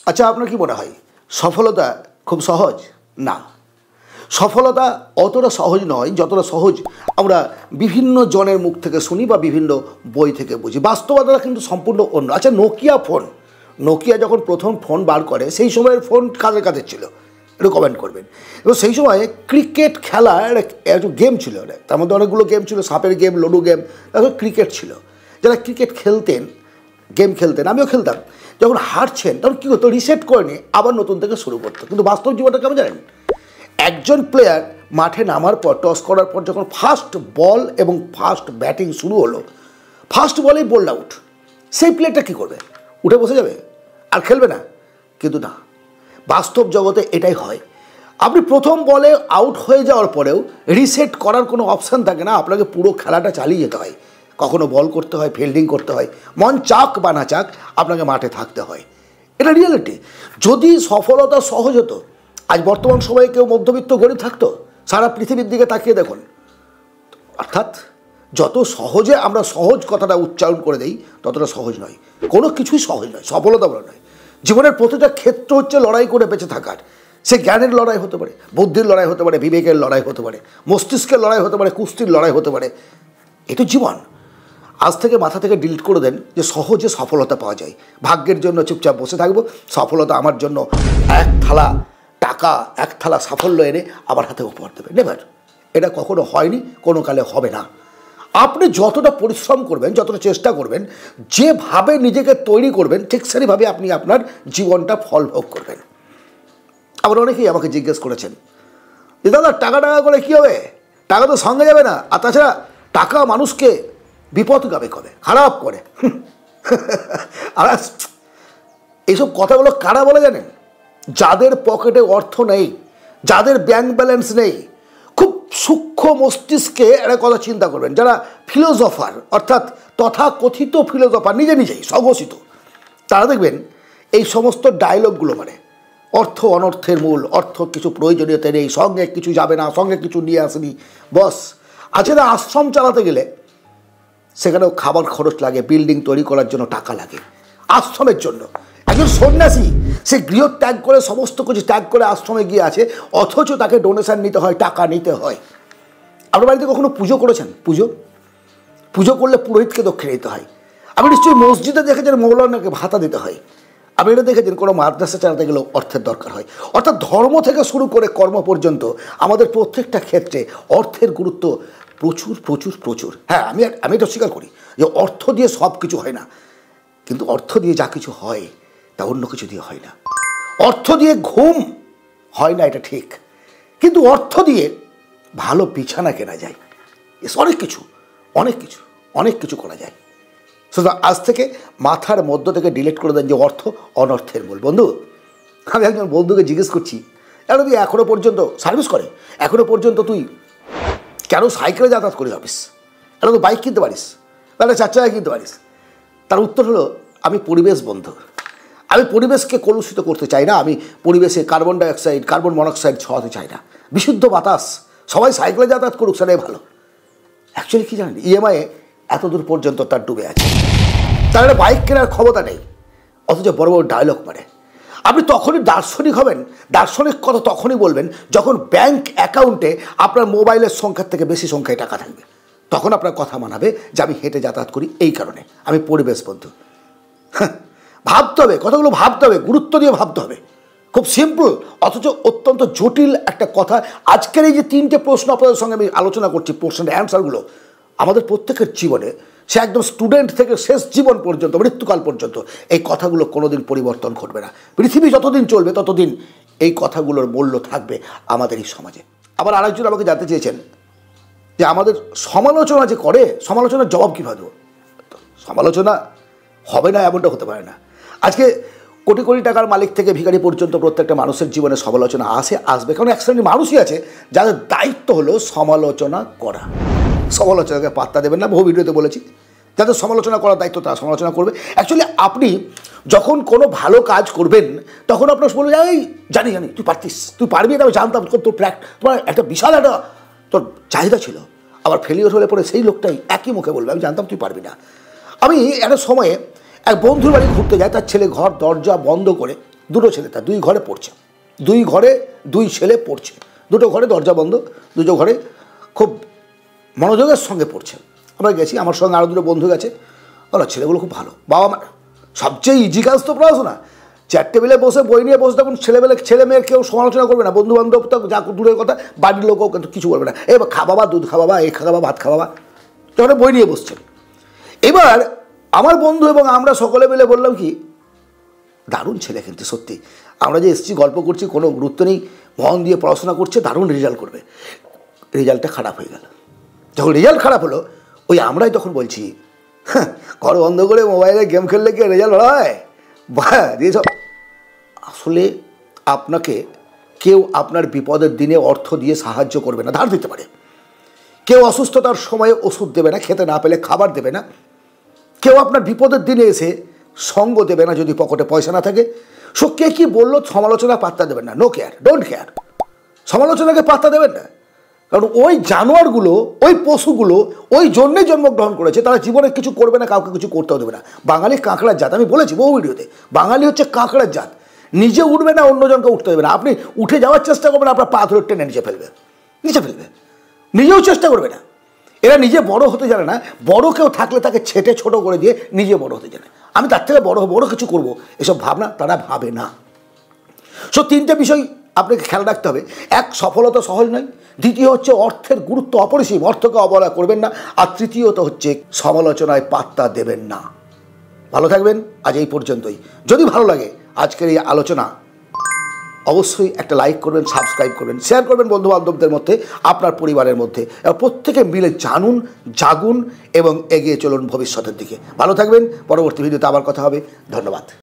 আচ্ছা, আপনার কি মনে হয় সফলতা খুব সহজ? না, সফলতা অতটা সহজ নয় যতটা সহজ আমরা বিভিন্ন জনের মুখ থেকে শুনি বা বিভিন্ন বই থেকে বুঝি। বাস্তবতাটা কিন্তু সম্পূর্ণ অন্য। আচ্ছা, নোকিয়া যখন প্রথম ফোন বার করে সেই সময়ের ফোন কাদের কাদের ছিল একটু কমেন্ট করবেন। এবং সেই সময় ক্রিকেট খেলার একটা গেম ছিল, তার মধ্যে অনেকগুলো গেম ছিল, সাপের গেম, লুডো গেম, তারপর ক্রিকেট ছিল। যারা ক্রিকেট খেলতেন, গেম খেলতেন, আমিও খেলতাম, যখন হারছেন তখন কী করতো, রিসেট করে নিয়ে আবার নতুন থেকে শুরু করতো। কিন্তু বাস্তব জীবনটা কেমন জানেন? একজন প্লেয়ার মাঠে নামার পর, টস করার পর যখন ফার্স্ট বল এবং ফার্স্ট ব্যাটিং শুরু হলো, ফার্স্ট বলেই বোল্ড আউট, সেই প্লেয়ারটা কী করবে? উঠে বসে যাবে আর খেলবে না? কিন্তু না, বাস্তব জগতে এটাই হয়। আপনি প্রথম বলে আউট হয়ে যাওয়ার পরেও রিসেট করার কোনো অপশান থাকে না, আপনাকে পুরো খেলাটা চালিয়ে যেতে হয়। কখনো বল করতে হয়, ফিল্ডিং করতে হয়, মন চাক বা না চাক আপনাকে মাঠে থাকতে হয়। এটা রিয়েলিটি। যদি সফলতা সহজ হতো, আজ বর্তমান সময়ে কেউ মধ্যবিত্ত গরিব থাকতো? সারা পৃথিবীর দিকে তাকিয়ে দেখুন। অর্থাৎ যত সহজে আমরা সহজ কথাটা উচ্চারণ করে দিই ততটা সহজ নয়, কোনো কিছুই সহজ নয়, সফলতা বলা নয়। জীবনের প্রতিটা ক্ষেত্র হচ্ছে লড়াই করে বেঁচে থাকার। সে জ্ঞানের লড়াই হতে পারে, বুদ্ধির লড়াই হতে পারে, বিবেকের লড়াই হতে পারে, মস্তিষ্কের লড়াই হতে পারে, কুস্তির লড়াই হতে পারে। এ তো জীবন। আজ থেকে মাথা থেকে ডিলিট করে দেন যে সহজে সফলতা পাওয়া যায়, ভাগ্যের জন্য চুপচাপ বসে থাকবো, সফলতা আমার জন্য এক থালা টাকা, এক থালা সাফল্য এনে আবার হাতে উপহার দেবে। নেভার। এটা কখনো হয়নি, কোনো কালে হবে না। আপনি যতটা পরিশ্রম করবেন, যতটা চেষ্টা করবেন, যেভাবে নিজেকে তৈরি করবেন, ঠিক সেইভাবে আপনি আপনার জীবনটা ফল ভোগ করবেন। আবার অনেকেই আমাকে জিজ্ঞেস করেছেন যে দাদা, টাকা করে কী হবে? টাকা তো সঙ্গে যাবে না, আর তাছাড়া টাকা মানুষকে বিপদগামী করে, খারাপ করে। আর এইসব কথাগুলো কারা বলে জানেন? যাদের পকেটে অর্থ নেই, যাদের ব্যাংক ব্যালেন্স নেই, খুব সূক্ষ্ম মস্তিষ্কে একটা কথা চিন্তা করবেন, যারা ফিলোসফার, অর্থাৎ তথাকথিত ফিলোসফার, নিজেই স্বঘোষিত, তারা দেখবেন এই সমস্ত ডায়লগগুলো মানে অর্থ অনর্থের মূল, অর্থ কিছু প্রয়োজনীয়তা নেই, সঙ্গে কিছু যাবে না, সঙ্গে কিছু নিয়ে আসেনি, বস। আচ্ছা, আশ্রম চালাতে গেলে সেখানেও খাবার খরচ লাগে, বিল্ডিং তৈরি করার জন্য টাকা লাগে, আশ্রমের জন্য। একজন সন্ন্যাসী সে গৃহ ত্যাগ করে, সমস্ত কিছু ত্যাগ করে আশ্রমে গিয়ে আছে, অথচ তাকে ডোনেশন নিতে হয়, টাকা নিতে হয়। আপনার বাড়িতে কখনো পুজো করেছেন? পুজো করলে পুরোহিতকে দক্ষিণে দিতে হয়। আপনি নিশ্চয়ই মসজিদে দেখেছেন মৌলানাকে ভাতা দিতে হয়। আপনি এটা দেখেছেন কোনো মাদ্রাসা চালাতে গেলেও অর্থের দরকার হয়। অর্থাৎ ধর্ম থেকে শুরু করে কর্ম পর্যন্ত আমাদের প্রত্যেকটা ক্ষেত্রে অর্থের গুরুত্ব প্রচুর প্রচুর প্রচুর। হ্যাঁ, আমি এটা স্বীকার করি যে অর্থ দিয়ে সব কিছু হয় না, কিন্তু অর্থ দিয়ে যা কিছু হয় তা অন্য কিছু দিয়ে হয় না। অর্থ দিয়ে ঘুম হয় না, এটা ঠিক, কিন্তু অর্থ দিয়ে ভালো বিছানা কেনা যায়, অনেক কিছু করা যায়। সুতরাং আজ থেকে মাথার মধ্য থেকে ডিলিট করে দেন যে অর্থ অনর্থের মূল। বন্ধু, আমি একজন বন্ধুকে জিজ্ঞেস করছি, কেন তুই এখনও পর্যন্ত সার্ভিস করে, এখনও পর্যন্ত তুই কেন সাইকেলে যাতায়াত করে যাবিস, কেন তো বাইক কিনতে পারিস, তাহলে 4 চাকা কিনতে পারিস? তার উত্তর হলো, আমি পরিবেশ বন্ধু, আমি পরিবেশকে কলুষিত করতে চাই না, আমি পরিবেশে কার্বন ডাইঅক্সাইড, কার্বন মনোক্সাইড ছড়াতে চাই না, বিশুদ্ধ বাতাস, সবাই সাইকেলে যাতায়াত করুক, সেটাই ভালো। অ্যাকচুয়ালি কী জানেন, ইএমআইয়ে এত দূর পর্যন্ত তার ডুবে আছে, তার একটা বাইক কেনার ক্ষমতা নেই, অথচ বড় বড় ডায়লগ মারে। আপনি তখনই দার্শনিক হবেন, দার্শনিক কথা তখনই বলবেন যখন ব্যাংক অ্যাকাউন্টে আপনার মোবাইলের সংখ্যার থেকে বেশি সংখ্যায় টাকা থাকবে। তখন আপনার কথা মানাবে যে আমি হেঁটে যাতায়াত করি এই কারণে, আমি পরিবেশ বন্ধু। ভাবতে হবে, কথাগুলো ভাবতে হবে, গুরুত্ব দিয়ে ভাবতে হবে। খুব সিম্পল অথচ অত্যন্ত জটিল একটা কথা। আজকের এই যে 3টে প্রশ্ন আপনাদের সঙ্গে আমি আলোচনা করছি, প্রশ্নের অ্যান্সারগুলো আমাদের প্রত্যেকের জীবনে, সে একদম স্টুডেন্ট থেকে শেষ জীবন পর্যন্ত, মৃত্যুকাল পর্যন্ত এই কথাগুলো কোনোদিন পরিবর্তন ঘটবে না। পৃথিবী যতদিন চলবে ততদিন এই কথাগুলোর মূল্য থাকবে আমাদের এই সমাজে। আবার আরেকজন আমাকে জানতে চেয়েছেন যে আমাদের সমালোচনা যে করে, সমালোচনার জবাব কীভাবে দেবো? সমালোচনা হবে না এমনটা হতে পারে না। আজকে কোটি কোটি টাকার মালিক থেকে ভিখারি পর্যন্ত প্রত্যেকটা মানুষের জীবনে সমালোচনা আসবে, কারণ এক শ্রেণীর মানুষই আছে যাদের দায়িত্ব হলো সমালোচনা করা। সমালোচনাকে পাত্তা দেবেন না, বহু ভিডিওতে বলেছি, যাদের সমালোচনা করার দায়িত্ব তারা সমালোচনা করবে। অ্যাকচুয়ালি আপনি যখন কোনো ভালো কাজ করবেন তখন আপনার বলবে, এই জানি তুই পারতিস, তুই পারবি, এটা আমি জানতাম, তোর তোমার একটা বিশাল একটা তোর চাহিদা ছিল। আবার ফেলিওর হলে পরে সেই লোকটাই একই মুখে বলবে, আমি জানতাম তুই পারবি না। আমি একটা সময়ে এক বন্ধুর বাড়ি ঘুরতে যাই, তার ছেলে ঘর দরজা বন্ধ করে দুটো ছেলে তার 2 ঘরে পড়ছে, 2 ঘরে 2 ছেলে পড়ছে, দুটো ঘরে দরজা বন্ধ, দুটো ঘরে খুব মনোযোগের সঙ্গে পড়ছে। আমরা গেছি, আমার সঙ্গে আরও দুটো বন্ধু গেছে, বলো ছেলেগুলো খুব ভালো, বাবা মা সবচেয়ে ইজি কাজ তো পড়াশোনা। 4 টেবিলে বসে বই নিয়ে বসে তখন ছেলে মেয়ের কেউ সমালোচনা করবে না, বন্ধু বান্ধব তো যা দূরের কথা, বাড়ির লোকও কিন্তু কিছু বলবে না, খা বাবা, দুধ খা বাবা, খা বাবা, ভাত খা বাবা, যখন বই নিয়ে বসছেন। এবার আমার বন্ধু এবং আমরা সকলে মিলে বললাম কি, দারুণ ছেলে কিন্তু সত্যি, আমরা যে এসেছি গল্প করছি কোনো গুরুত্ব নেই, মন দিয়ে পড়াশোনা করছে, দারুণ রেজাল্ট করবে। রেজাল্টটা খারাপ হয়ে গেল। যখন রেজাল্ট খারাপ হলো, ওই আমরাই তখন বলছি, হ্যাঁ ঘর বন্ধ করে মোবাইলে গেম খেললে কি রেজাল্ট হয় বা দিয়ে সব। আসলে আপনাকে কেউ আপনার বিপদের দিনে অর্থ দিয়ে সাহায্য করবে না, ধার দিতে পারে। কেউ অসুস্থতার সময়ে ওষুধ দেবে না, খেতে না পেলে খাবার দেবে না। কেউ আপনার বিপদের দিনে এসে সঙ্গ দেবে না যদি পকেটে পয়সা না থাকে। সো কে কী বললো সমালোচনা পাত্তা দেবেন না, নো কেয়ার, ডোন্ট কেয়ার। সমালোচনাকে পাত্তা দেবেন না, কারণ ওই জানোয়ারগুলো, ওই পশুগুলো ওই জন্যে জন্মগ্রহণ করেছে, তারা জীবনে কিছু করবে না, কাউকে কিছু করতেও দেবে না। বাঙালি কাঁকড়ার জাত, আমি বলেছি বহু ভিডিওতে, বাঙালি হচ্ছে কাঁকড়ার জাত। নিজে উঠবে না, অন্যজনকে উঠতে দেবে না। আপনি উঠে যাওয়ার চেষ্টা করবেন, আপনার পা ধরে টেনে নিচে ফেলবে, নিজেও চেষ্টা করবে না। এরা নিজে বড় হতে জানে না, বড় কেউ থাকলে তাকে ছেটে ছোট করে দিয়ে নিজে বড় হতে জানে। আমি তার থেকে বড় কিছু করব, এসব ভাবনা তারা ভাবে না। সো 3টে বিষয় আপনাকে খেয়াল রাখতে হবে। 1, সফলতা সহজ নয়। দ্বিতীয় হচ্ছে অর্থের গুরুত্ব অপরিসীম, অর্থকে অবহেলা করবেন না। আর তৃতীয়ত হচ্ছে সমালোচনায় পাত্তা দেবেন না। ভালো থাকবেন, আজ এই পর্যন্তই। যদি ভালো লাগে আজকের এই আলোচনা, অবশ্যই একটা লাইক করবেন, সাবস্ক্রাইব করবেন, শেয়ার করবেন বন্ধু বান্ধবদের মধ্যে, আপনার পরিবারের মধ্যে। প্রত্যেকে মিলে জানুন, জাগুন এবং এগিয়ে চলুন ভবিষ্যতের দিকে। ভালো থাকবেন, পরবর্তী ভিডিওতে আবার কথা হবে। ধন্যবাদ।